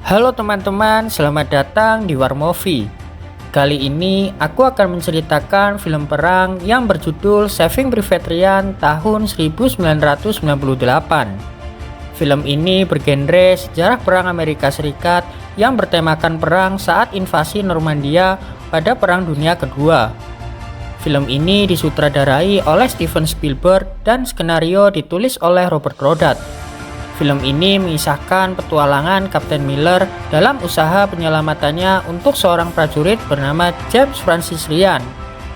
Halo teman-teman, selamat datang di War Movie. Kali ini aku akan menceritakan film perang yang berjudul Saving Private Ryan tahun 1998. Film ini bergenre sejarah perang Amerika Serikat yang bertemakan perang saat invasi Normandia pada Perang Dunia Kedua. Film ini disutradarai oleh Steven Spielberg dan skenario ditulis oleh Robert Rodat. Film ini mengisahkan petualangan Kapten Miller dalam usaha penyelamatannya untuk seorang prajurit bernama James Francis Ryan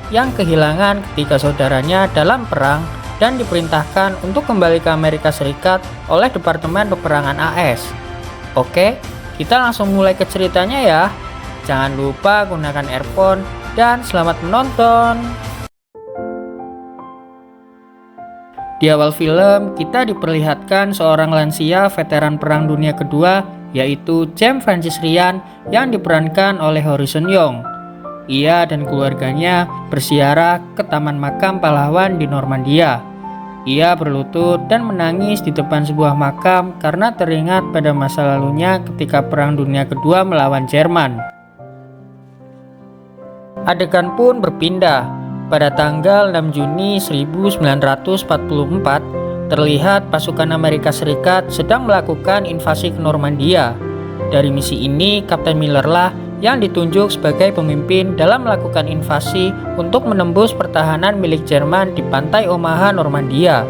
yang kehilangan ketiga saudaranya dalam perang dan diperintahkan untuk kembali ke Amerika Serikat oleh Departemen Peperangan AS. Oke, kita langsung mulai ke ceritanya ya. Jangan lupa gunakan earphone dan selamat menonton. Di awal film, kita diperlihatkan seorang lansia veteran Perang Dunia Kedua, yaitu James Francis Ryan yang diperankan oleh Harrison Young. Ia dan keluarganya berziarah ke Taman Makam Pahlawan di Normandia. Ia berlutut dan menangis di depan sebuah makam karena teringat pada masa lalunya ketika Perang Dunia Kedua melawan Jerman. Adegan pun berpindah. Pada tanggal 6 Juni 1944, terlihat pasukan Amerika Serikat sedang melakukan invasi ke Normandia. Dari misi ini, Kapten Miller lah yang ditunjuk sebagai pemimpin dalam melakukan invasi untuk menembus pertahanan milik Jerman di pantai Omaha, Normandia.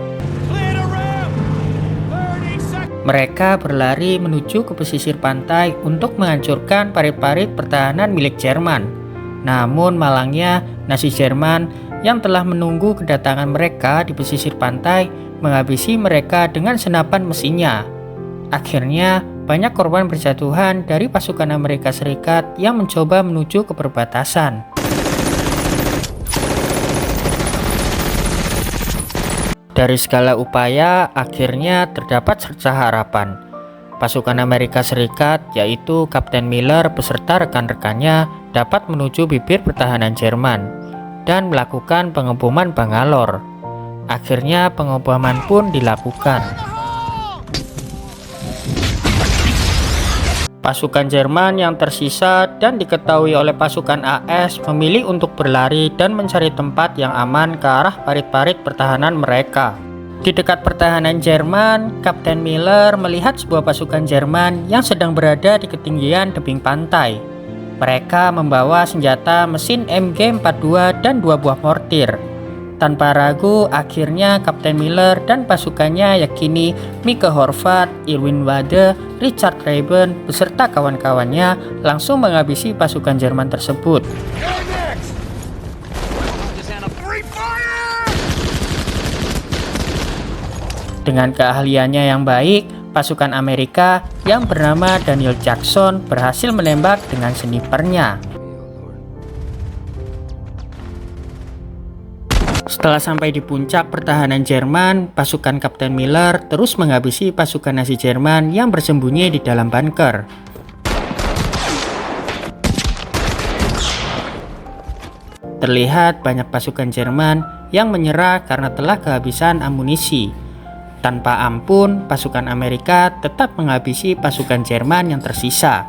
Mereka berlari menuju ke pesisir pantai untuk menghancurkan parit-parit pertahanan milik Jerman. Namun malangnya, Nazi Jerman yang telah menunggu kedatangan mereka di pesisir pantai menghabisi mereka dengan senapan mesinnya. Akhirnya, banyak korban berjatuhan dari pasukan Amerika Serikat yang mencoba menuju ke perbatasan. Dari segala upaya, akhirnya terdapat cercah harapan. Pasukan Amerika Serikat, yaitu Kapten Miller beserta rekan-rekannya, dapat menuju bibir pertahanan Jerman dan melakukan pengeboman Bangalore. Akhirnya pengeboman pun dilakukan. Pasukan Jerman yang tersisa dan diketahui oleh pasukan AS memilih untuk berlari dan mencari tempat yang aman ke arah parit-parit pertahanan mereka. Di dekat pertahanan Jerman, Kapten Miller melihat sebuah pasukan Jerman yang sedang berada di ketinggian tebing pantai. Mereka membawa senjata mesin MG42 dan 2 buah mortir. Tanpa ragu, akhirnya Kapten Miller dan pasukannya yakini Mike Horvat, Irwin Wade, Richard Rayburn beserta kawan-kawannya langsung menghabisi pasukan Jerman tersebut. Dengan keahliannya yang baik, pasukan Amerika yang bernama Daniel Jackson berhasil menembak dengan snipernya. Setelah sampai di puncak pertahanan Jerman, pasukan Kapten Miller terus menghabisi pasukan Nazi Jerman yang bersembunyi di dalam bunker. Terlihat banyak pasukan Jerman yang menyerah karena telah kehabisan amunisi. Tanpa ampun, pasukan Amerika tetap menghabisi pasukan Jerman yang tersisa.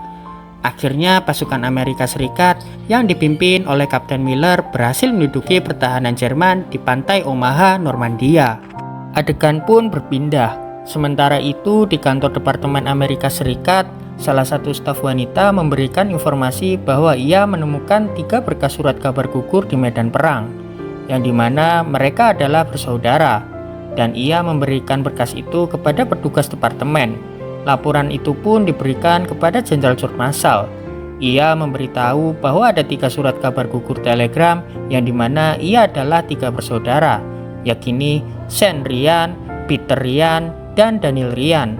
Akhirnya pasukan Amerika Serikat yang dipimpin oleh Kapten Miller berhasil menduduki pertahanan Jerman di pantai Omaha, Normandia. Adegan pun berpindah. Sementara itu di kantor Departemen Amerika Serikat, salah satu staf wanita memberikan informasi bahwa ia menemukan 3 berkas surat kabar gugur di medan perang, yang dimana mereka adalah bersaudara. Dan ia memberikan berkas itu kepada petugas departemen. Laporan itu pun diberikan kepada Jenderal George Marshall. Ia memberitahu bahwa ada 3 surat kabar gugur telegram yang dimana ia adalah 3 bersaudara, yakni Sean Ryan, Peter Ryan, dan Daniel Ryan.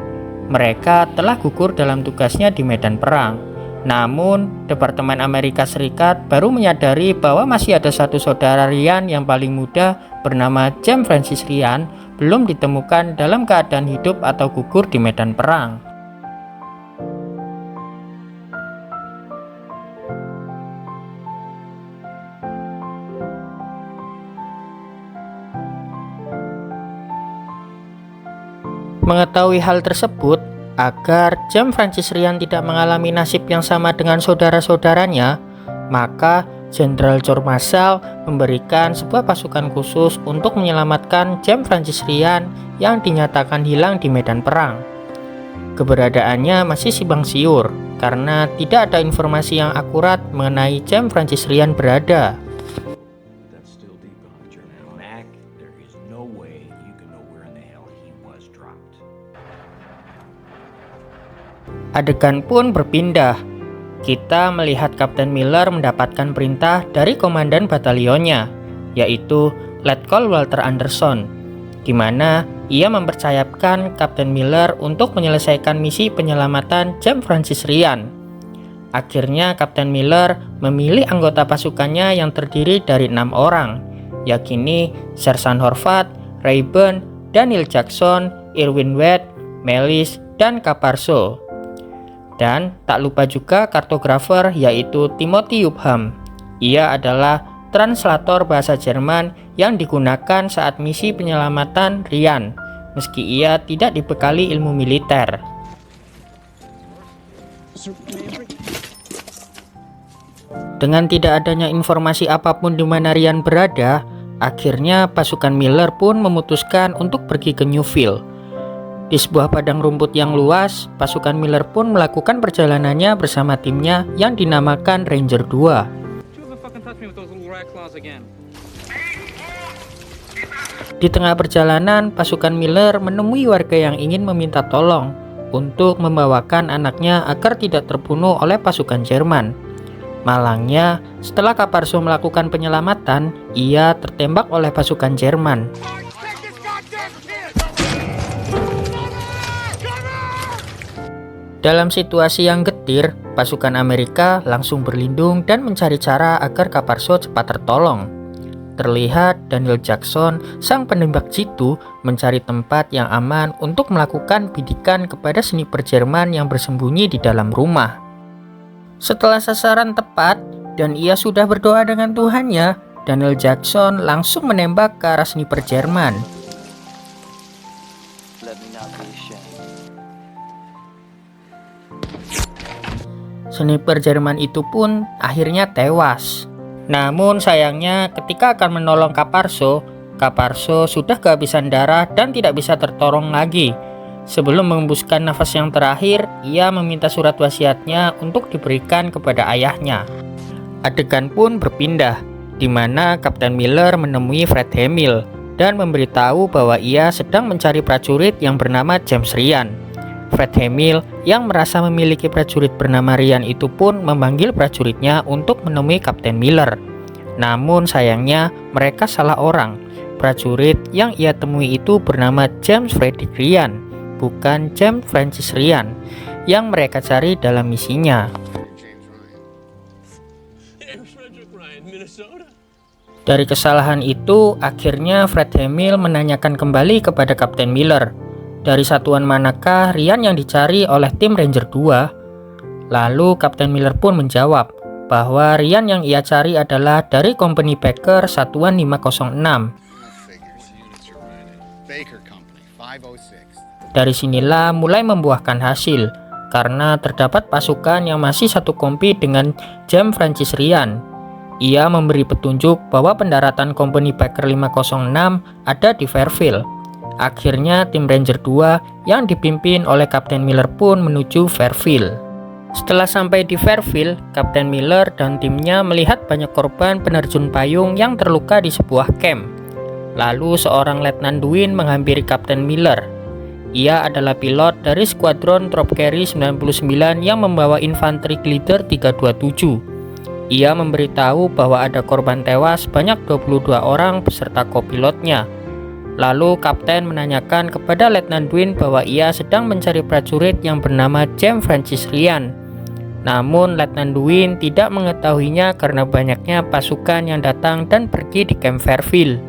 Mereka telah gugur dalam tugasnya di medan perang. Namun, Departemen Amerika Serikat baru menyadari bahwa masih ada satu saudara Ryan yang paling muda bernama James Francis Ryan belum ditemukan dalam keadaan hidup atau gugur di medan perang. Mengetahui hal tersebut, Agar James Francis Ryan tidak mengalami nasib yang sama dengan saudara-saudaranya, maka Jenderal George Marshall memberikan sebuah pasukan khusus untuk menyelamatkan James Francis Ryan yang dinyatakan hilang di medan perang. Keberadaannya masih simpang siur karena tidak ada informasi yang akurat mengenai James Francis Ryan berada. Adegan pun berpindah. Kita melihat Kapten Miller mendapatkan perintah dari komandan batalionnya, yaitu Letkol Walter Anderson, di mana ia mempercayakan Kapten Miller untuk menyelesaikan misi penyelamatan James Francis Ryan. Akhirnya Kapten Miller memilih anggota pasukannya yang terdiri dari 6 orang, yakni Sersan Horvath, Rayburn, Daniel Jackson, Irwin Wade, Melis, dan Caparso. Dan tak lupa juga kartografer yaitu Timothy Upham. Ia adalah translator bahasa Jerman yang digunakan saat misi penyelamatan Ryan, meski ia tidak dibekali ilmu militer. Dengan tidak adanya informasi apapun di mana Ryan berada, akhirnya pasukan Miller pun memutuskan untuk pergi ke Newville. Di sebuah padang rumput yang luas, pasukan Miller pun melakukan perjalanannya bersama timnya yang dinamakan Ranger 2. Di tengah perjalanan, pasukan Miller menemui warga yang ingin meminta tolong untuk membawakan anaknya agar tidak terbunuh oleh pasukan Jerman. Malangnya, setelah Caparso melakukan penyelamatan, ia tertembak oleh pasukan Jerman. Dalam situasi yang getir, pasukan Amerika langsung berlindung dan mencari cara agar Caparso cepat tertolong. Terlihat Daniel Jackson, sang penembak jitu, mencari tempat yang aman untuk melakukan bidikan kepada sniper Jerman yang bersembunyi di dalam rumah. Setelah sasaran tepat dan ia sudah berdoa dengan Tuhannya, Daniel Jackson langsung menembak ke arah sniper Jerman. Sniper Jerman itu pun akhirnya tewas. Namun sayangnya ketika akan menolong Caparso sudah kehabisan darah dan tidak bisa tertolong lagi. Sebelum mengembuskan nafas yang terakhir, ia meminta surat wasiatnya untuk diberikan kepada ayahnya. Adegan pun berpindah, di mana Kapten Miller menemui Fred Hamill dan memberitahu bahwa ia sedang mencari prajurit yang bernama James Ryan. Fred Hamill yang merasa memiliki prajurit bernama Ryan itu pun memanggil prajuritnya untuk menemui Kapten Miller. Namun sayangnya mereka salah orang. Prajurit yang ia temui itu bernama James Frederick Ryan, bukan James Francis Ryan yang mereka cari dalam misinya. Dari kesalahan itu, akhirnya Fred Hamill menanyakan kembali kepada Kapten Miller, dari satuan manakah Ryan yang dicari oleh tim Ranger 2? Lalu Kapten Miller pun menjawab bahwa Ryan yang ia cari adalah dari Company Baker Satuan 506. Dari sinilah mulai membuahkan hasil, karena terdapat pasukan yang masih satu kompi dengan James Francis Ryan. Ia memberi petunjuk bahwa pendaratan Company Baker 506 ada di Fairfield. Akhirnya tim Ranger 2 yang dipimpin oleh Kapten Miller pun menuju Fairfield. Setelah sampai di Fairfield, Kapten Miller dan timnya melihat banyak korban penerjun payung yang terluka di sebuah camp. Lalu seorang Letnan Dwin menghampiri Kapten Miller. Ia adalah pilot dari skuadron Trop Carry 99 yang membawa infanteri glider 327. Ia memberitahu bahwa ada korban tewas banyak 22 orang beserta kopilotnya. Lalu Kapten menanyakan kepada Letnan Dwin bahwa ia sedang mencari prajurit yang bernama James Francis Ryan. Namun Letnan Dwin tidak mengetahuinya karena banyaknya pasukan yang datang dan pergi di Camp Fairfield.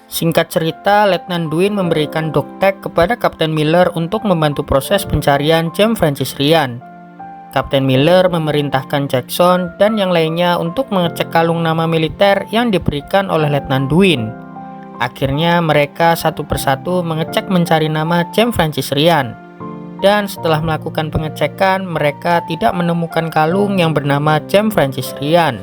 Singkat cerita, Letnan Dwin memberikan dogtag kepada Kapten Miller untuk membantu proses pencarian James Francis Ryan. Kapten Miller memerintahkan Jackson dan yang lainnya untuk mengecek kalung nama militer yang diberikan oleh Letnan Dwin. Akhirnya mereka satu persatu mengecek mencari nama James Francis Ryan. Dan setelah melakukan pengecekan, mereka tidak menemukan kalung yang bernama James Francis Ryan.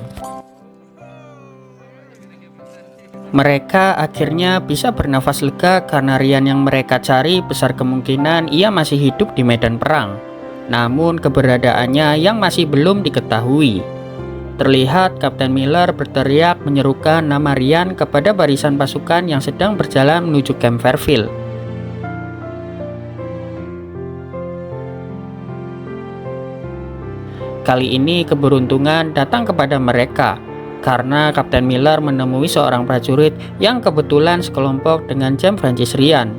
Mereka akhirnya bisa bernafas lega karena Ryan yang mereka cari besar kemungkinan ia masih hidup di medan perang. Namun keberadaannya yang masih belum diketahui. Terlihat Kapten Miller berteriak menyerukan nama Ryan kepada barisan pasukan yang sedang berjalan menuju Camp Fairfield. Kali ini keberuntungan datang kepada mereka karena Kapten Miller menemui seorang prajurit yang kebetulan sekelompok dengan James Francis Ryan.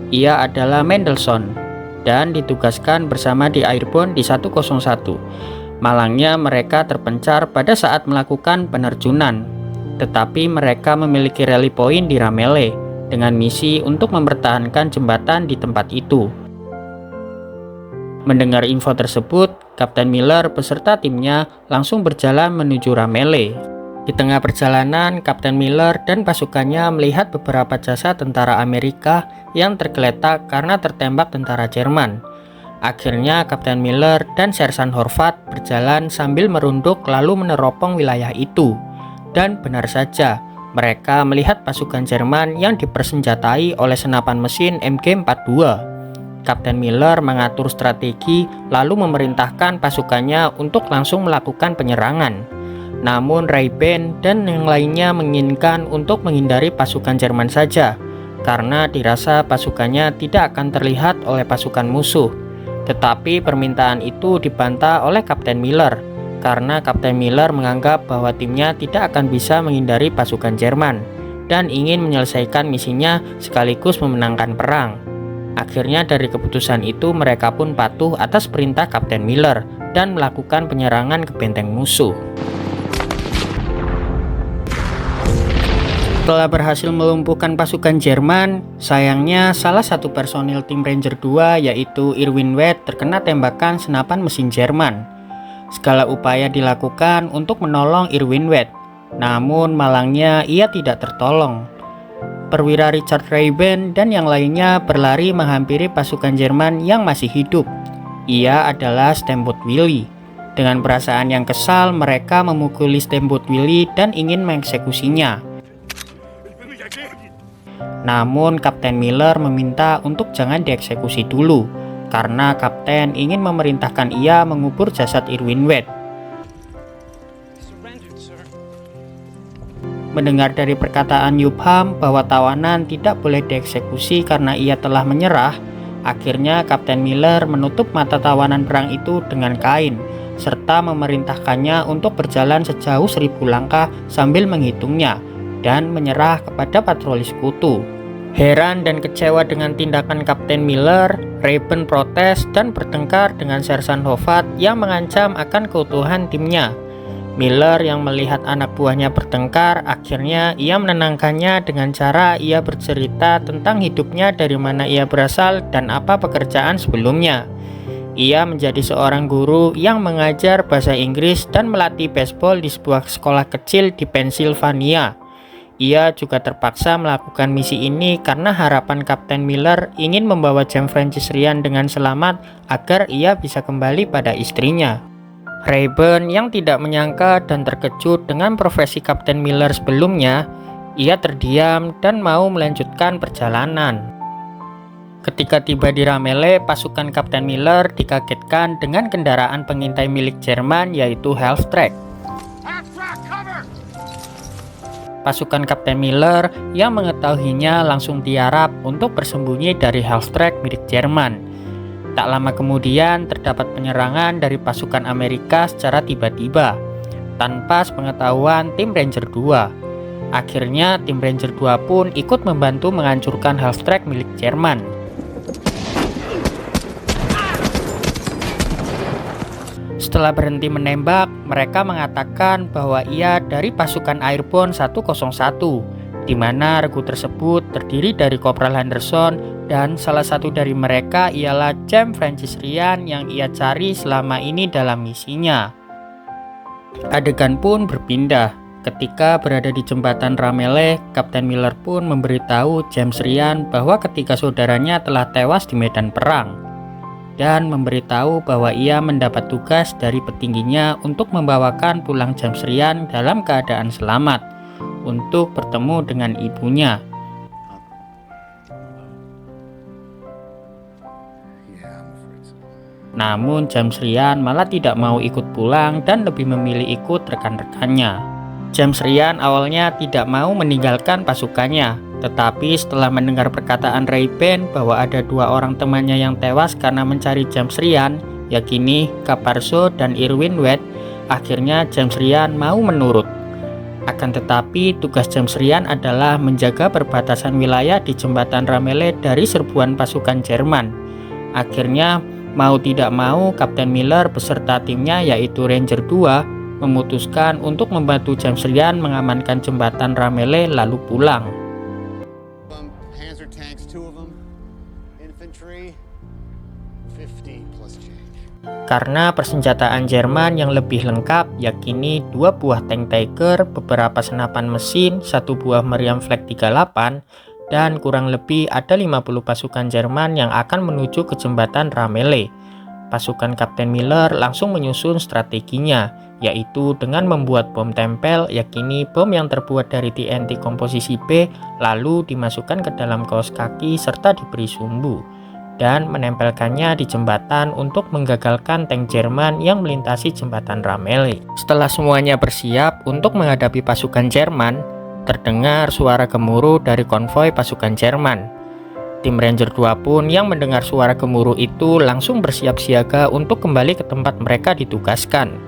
Ia adalah Mendelssohn dan ditugaskan bersama di Airborne di 101. Malangnya mereka terpencar pada saat melakukan penerjunan, tetapi mereka memiliki rally point di Ramelle dengan misi untuk mempertahankan jembatan di tempat itu. Mendengar info tersebut, Kapten Miller beserta timnya langsung berjalan menuju Ramelle. Di tengah perjalanan, Kapten Miller dan pasukannya melihat beberapa jasad tentara Amerika yang tergeletak karena tertembak tentara Jerman. Akhirnya Kapten Miller dan Sersan Horvath berjalan sambil merunduk lalu meneropong wilayah itu. Dan benar saja, mereka melihat pasukan Jerman yang dipersenjatai oleh senapan mesin MG42. Kapten Miller mengatur strategi lalu memerintahkan pasukannya untuk langsung melakukan penyerangan. Namun Ray-Ban dan yang lainnya menginginkan untuk menghindari pasukan Jerman saja, karena dirasa pasukannya tidak akan terlihat oleh pasukan musuh. Tetapi permintaan itu dibantah oleh Kapten Miller, karena Kapten Miller menganggap bahwa timnya tidak akan bisa menghindari pasukan Jerman, dan ingin menyelesaikan misinya sekaligus memenangkan perang. Akhirnya dari keputusan itu mereka pun patuh atas perintah Kapten Miller, dan melakukan penyerangan ke benteng musuh. Setelah berhasil melumpuhkan pasukan Jerman, sayangnya salah satu personil tim Ranger 2 yaitu Irwin Wade terkena tembakan senapan mesin Jerman. Segala upaya dilakukan untuk menolong Irwin Wade, namun malangnya ia tidak tertolong. Perwira Richard Ray-Ban dan yang lainnya berlari menghampiri pasukan Jerman yang masih hidup. Ia adalah Steamboat Willie. Dengan perasaan yang kesal, mereka memukuli Steamboat Willie dan ingin mengeksekusinya. Namun Kapten Miller meminta untuk jangan dieksekusi dulu, karena Kapten ingin memerintahkan ia mengubur jasad Irwin Wade. Mendengar dari perkataan Upham bahwa tawanan tidak boleh dieksekusi karena ia telah menyerah, akhirnya Kapten Miller menutup mata tawanan perang itu dengan kain, serta memerintahkannya untuk berjalan sejauh 1000 langkah sambil menghitungnya, dan menyerah kepada patroli sekutu. Heran dan kecewa dengan tindakan Kapten Miller, Ray-Ban protes dan bertengkar dengan Sersan Horvath yang mengancam akan keutuhan timnya. Miller yang melihat anak buahnya bertengkar, akhirnya ia menenangkannya dengan cara ia bercerita tentang hidupnya, dari mana ia berasal dan apa pekerjaan sebelumnya. Ia menjadi seorang guru yang mengajar bahasa Inggris dan melatih baseball di sebuah sekolah kecil di Pennsylvania. Ia juga terpaksa melakukan misi ini karena harapan Kapten Miller ingin membawa James Francis Ryan dengan selamat agar ia bisa kembali pada istrinya. Ray-Ban yang tidak menyangka dan terkejut dengan profesi Kapten Miller sebelumnya, ia terdiam dan mau melanjutkan perjalanan. Ketika tiba di Ramelle, pasukan Kapten Miller dikagetkan dengan kendaraan pengintai milik Jerman yaitu Halftrack. Pasukan Kapten Miller yang mengetahuinya langsung tiarap untuk bersembunyi dari Halftrack milik Jerman. Tak lama kemudian terdapat penyerangan dari pasukan Amerika secara tiba-tiba, tanpa sepengetahuan tim Ranger 2. Akhirnya tim Ranger 2 pun ikut membantu menghancurkan Halftrack milik Jerman. Setelah berhenti menembak, mereka mengatakan bahwa ia dari pasukan Airborne 101, di mana regu tersebut terdiri dari Kopral Henderson dan salah satu dari mereka ialah James Francis Ryan yang ia cari selama ini dalam misinya. Adegan pun berpindah Ketika berada di jembatan Ramele, Kapten Miller pun memberitahu James Ryan bahwa ketiga saudaranya telah tewas di medan perang, dan memberitahu bahwa ia mendapat tugas dari petingginya untuk membawakan pulang James Ryan dalam keadaan selamat untuk bertemu dengan ibunya. Namun James Ryan malah tidak mau ikut pulang dan lebih memilih ikut rekan-rekannya. James Ryan awalnya tidak mau meninggalkan pasukannya, tetapi setelah mendengar perkataan Ray-Ban bahwa ada dua orang temannya yang tewas karena mencari James Ryan, yakni Caparzo dan Irwin Wade, akhirnya James Ryan mau menurut. Akan tetapi tugas James Ryan adalah menjaga perbatasan wilayah di jembatan Ramele dari serbuan pasukan Jerman. Akhirnya mau tidak mau Kapten Miller beserta timnya yaitu Ranger 2 memutuskan untuk membantu James Ryan mengamankan jembatan Ramele lalu pulang. Karena persenjataan Jerman yang lebih lengkap yakni 2 buah tank Tiger, beberapa senapan mesin, 1 buah meriam Flak 38, dan kurang lebih ada 50 pasukan Jerman yang akan menuju ke jembatan Ramele. Pasukan Kapten Miller langsung menyusun strateginya, yaitu dengan membuat bom tempel, yakni bom yang terbuat dari TNT komposisi B, lalu dimasukkan ke dalam kaos kaki serta diberi sumbu, dan menempelkannya di jembatan untuk menggagalkan tank Jerman yang melintasi jembatan Ramele. Setelah semuanya bersiap untuk menghadapi pasukan Jerman, terdengar suara gemuruh dari konvoi pasukan Jerman. Tim Ranger 2 pun yang mendengar suara gemuruh itu langsung bersiap siaga untuk kembali ke tempat mereka ditugaskan.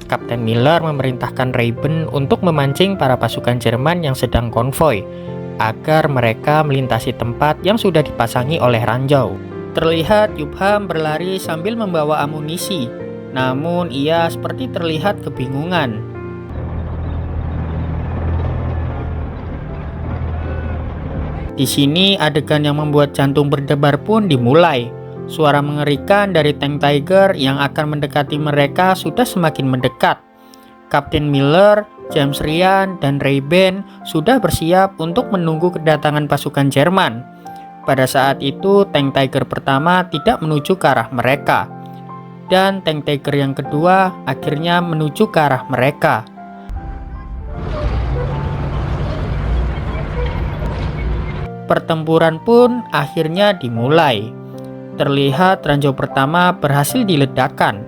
Kapten Miller memerintahkan Ray-Ban untuk memancing para pasukan Jerman yang sedang konvoi, agar mereka melintasi tempat yang sudah dipasangi oleh ranjau. Terlihat Upham berlari sambil membawa amunisi, namun ia seperti terlihat kebingungan. Di sini adegan yang membuat jantung berdebar pun dimulai. Suara mengerikan dari tank Tiger yang akan mendekati mereka sudah semakin mendekat. Kapten Miller, James Ryan, dan Ray-Ban sudah bersiap untuk menunggu kedatangan pasukan Jerman. Pada saat itu tank Tiger pertama tidak menuju ke arah mereka, dan tank Tiger yang kedua akhirnya menuju ke arah mereka. Pertempuran pun akhirnya dimulai. Terlihat ranjau pertama berhasil diledakkan.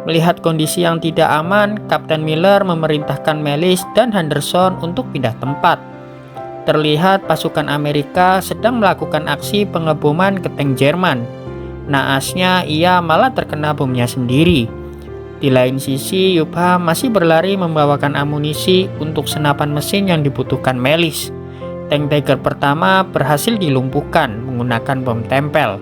Melihat kondisi yang tidak aman, Kapten Miller memerintahkan Melis dan Henderson untuk pindah tempat. Terlihat pasukan Amerika sedang melakukan aksi pengeboman ke tank Jerman. Naasnya ia malah terkena bomnya sendiri. Di lain sisi, Upham masih berlari membawakan amunisi untuk senapan mesin yang dibutuhkan Melis. Tank Tiger pertama berhasil dilumpuhkan menggunakan bom tempel.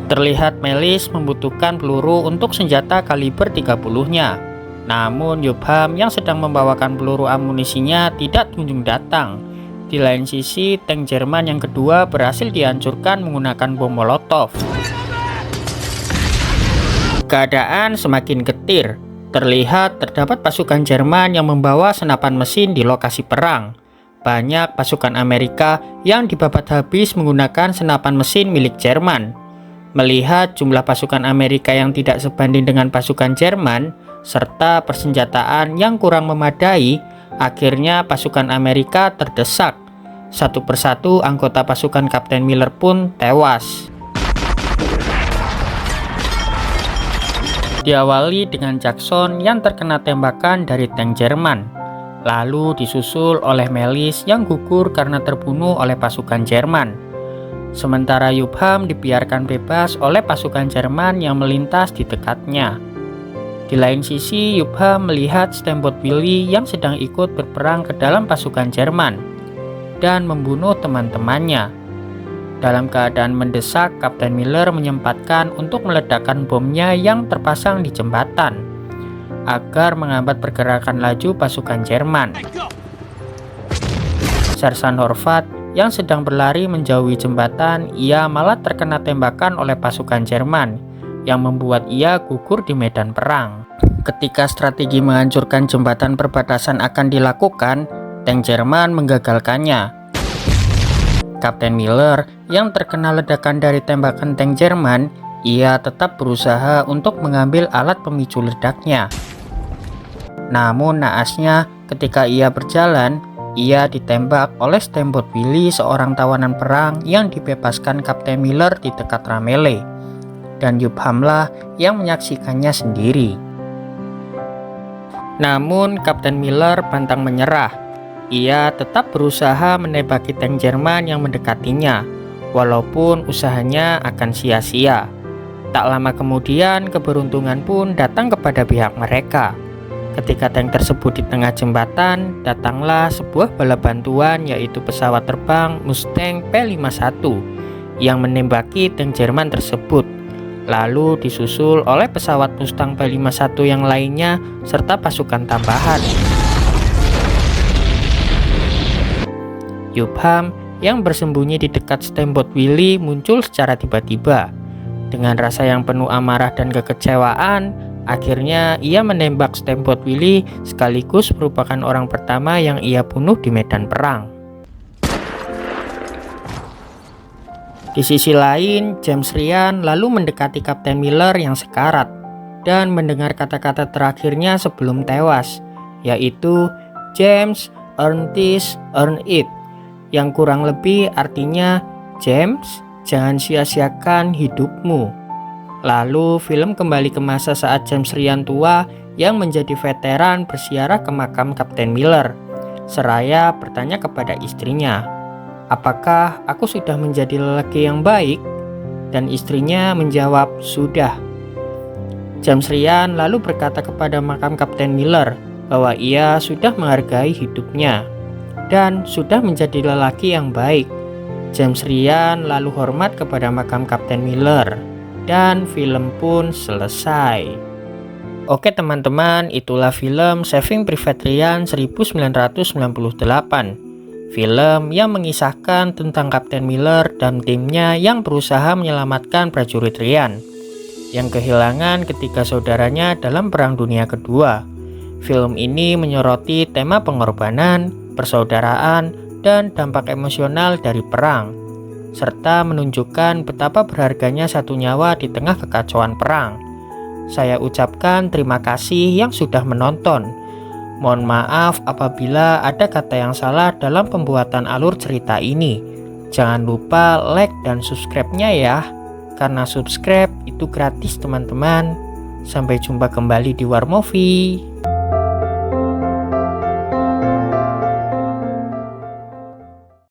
Terlihat Melis membutuhkan peluru untuk senjata kaliber 30-nya. Namun Upham yang sedang membawakan peluru amunisinya tidak kunjung datang. Di lain sisi, tank Jerman yang kedua berhasil dihancurkan menggunakan bom Molotov. Keadaan semakin getir. Terlihat terdapat pasukan Jerman yang membawa senapan mesin di lokasi perang. Banyak pasukan Amerika yang dibabat habis menggunakan senapan mesin milik Jerman. Melihat jumlah pasukan Amerika yang tidak sebanding dengan pasukan Jerman, serta persenjataan yang kurang memadai, akhirnya pasukan Amerika terdesak. Satu persatu anggota pasukan Kapten Miller pun tewas. Diawali dengan Jackson yang terkena tembakan dari tank Jerman, lalu disusul oleh Melis yang gugur karena terbunuh oleh pasukan Jerman. Sementara Upham dibiarkan bebas oleh pasukan Jerman yang melintas di dekatnya. Di lain sisi, Upham melihat Steamboat Willie yang sedang ikut berperang ke dalam pasukan Jerman dan membunuh teman-temannya. Dalam keadaan mendesak, Kapten Miller menyempatkan untuk meledakkan bomnya yang terpasang di jembatan agar menghambat pergerakan laju pasukan Jerman. Sersan Horvath yang sedang berlari menjauhi jembatan, ia malah terkena tembakan oleh pasukan Jerman yang membuat ia gugur di medan perang. Ketika strategi menghancurkan jembatan perbatasan akan dilakukan, tank Jerman menggagalkannya. Kapten Miller yang terkena ledakan dari tembakan tank Jerman, ia tetap berusaha untuk mengambil alat pemicu ledaknya. Namun naasnya, ketika ia berjalan, ia ditembak oleh Steamboat Willie, seorang tawanan perang yang dibebaskan Kapten Miller di dekat Ramelle, dan Yubhamlah yang menyaksikannya sendiri. Namun Kapten Miller pantang menyerah. Ia tetap berusaha menembaki tank Jerman yang mendekatinya, walaupun usahanya akan sia-sia. Tak lama kemudian, keberuntungan pun datang kepada pihak mereka. Ketika tank tersebut di tengah jembatan, datanglah sebuah bala bantuan, yaitu pesawat terbang Mustang P-51 yang menembaki tank Jerman tersebut. Lalu disusul oleh pesawat Mustang P-51 yang lainnya serta pasukan tambahan. Yubham yang bersembunyi di dekat Steamboat Willie muncul secara tiba-tiba. Dengan rasa yang penuh amarah dan kekecewaan, akhirnya ia menembak Steamboat Willie, sekaligus merupakan orang pertama yang ia bunuh di medan perang. Di sisi lain, James Ryan lalu mendekati Kapten Miller yang sekarat dan mendengar kata-kata terakhirnya sebelum tewas, yaitu James, earn this, earn it, yang kurang lebih artinya, James, jangan sia-siakan hidupmu. Lalu film kembali ke masa saat James Ryan tua yang menjadi veteran bersiarah ke makam Kapten Miller, seraya bertanya kepada istrinya, apakah aku sudah menjadi lelaki yang baik? Dan istrinya menjawab, sudah. James Ryan lalu berkata kepada makam Kapten Miller bahwa ia sudah menghargai hidupnya dan sudah menjadi lelaki yang baik. James Ryan lalu hormat kepada makam Kapten Miller dan film pun selesai. Oke teman-teman, itulah film Saving Private Ryan 1998. Film yang mengisahkan tentang Kapten Miller dan timnya yang berusaha menyelamatkan prajurit Ryan yang kehilangan ketika saudaranya dalam Perang Dunia Kedua. Film ini menyoroti tema pengorbanan, persaudaraan, dan dampak emosional dari perang, serta menunjukkan betapa berharganya satu nyawa di tengah kekacauan perang. Saya ucapkan terima kasih yang sudah menonton. Mohon maaf apabila ada kata yang salah dalam pembuatan alur cerita ini. Jangan lupa like dan subscribe-nya ya, karena subscribe itu gratis teman-teman. Sampai jumpa kembali di War Movie.